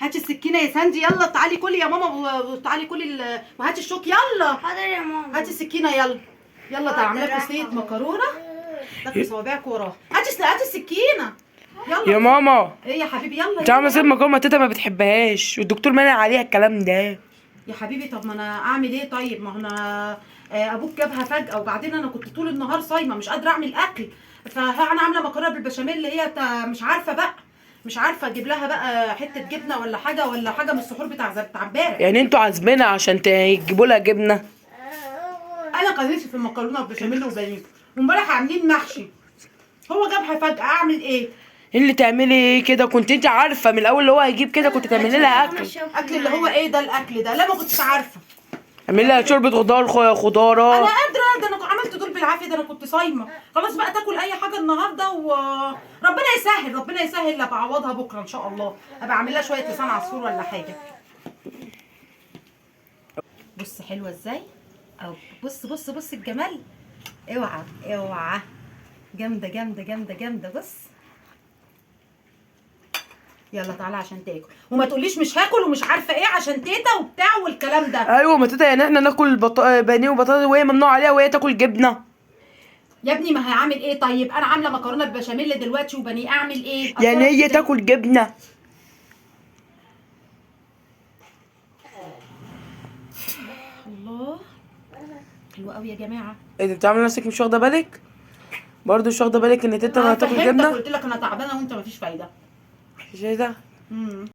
هاتي السكينه يا ساندي، يلا تعالي كلي يا ماما وتعالي كلي وهاتي الشوك يلا. حاضر يا ماما. هاتي السكينه يلا. يلا تعالى اعمل لكم صينيه مكرونه تاكلي صوابعك وراها. هاتي السكينه يلا يا ماما. ايه يا حبيبي يلا انت عامله يلا. سيب مكرونه تيتا ما بتحبهاش والدكتور مانع عليها الكلام ده. يا حبيبي طب ما انا اعمل ايه طيب؟ ما هو انا ابوك جابها فجأة وبعدين انا كنت طول النهار صايمه مش قادره اعمل اكل، فانا عامله مكرونه بالبشاميل اللي هي مش عارفه بقى، مش عارفه اجيب لها بقى حته جبنه ولا حاجه من السحور بتاع امبارح. يعني انتوا عازمينها عشان تجيبوا لها جبنه؟ انا قليت في المكرونه بالبشاميل وبانيه وامبارح عاملين محشي، هو جابها فجأة اعمل ايه؟ ايه اللي تعملي ايه كده؟ كنت انت عارفه من الاول اللي هو هيجيب كده كنت تعملي لها اكل. اكل اللي هو ايه ده الاكل ده؟ لا ما كنتش عارفه. اعملي لها شوربه خضاره. انا قادره، ده انا عملت دول بالعافيه، ده انا كنت صايمه. خلاص بقى تاكل اي حاجه النهارده وربنا يسهل، ربنا يسهل ابقى اعوضها بكره ان شاء الله، ابقى اعمل لها شويه لسان عصفور ولا حاجه. بص حلوه ازاي، او بص الجمال. اوعى جامده جامده جامده جامده. بص يلا تعالى عشان تاكل وما تقوليش مش هاكل ومش عارفه ايه عشان تيتا وبتاع والكلام ده. ايوه ما تيتا، يعني احنا ناكل بانيه وبطاطا وهي ممنوع عليها وهي تاكل جبنه؟ يا ابني ما هعمل ايه طيب؟ انا عامله مكرونه بشاميل دلوقتي وبانيه، اعمل ايه؟ يعني هي تاكل جبنه؟ الله حلوه قوي يا جماعه. ايه ده بتعمل نفسك مش واخده بالك؟ برضه مش واخده بالك ان تيتا ما هتاكل فهمتك، جبنه؟ قلت لك انا تعبانه وانت مفيش فايده. مش ايه ده؟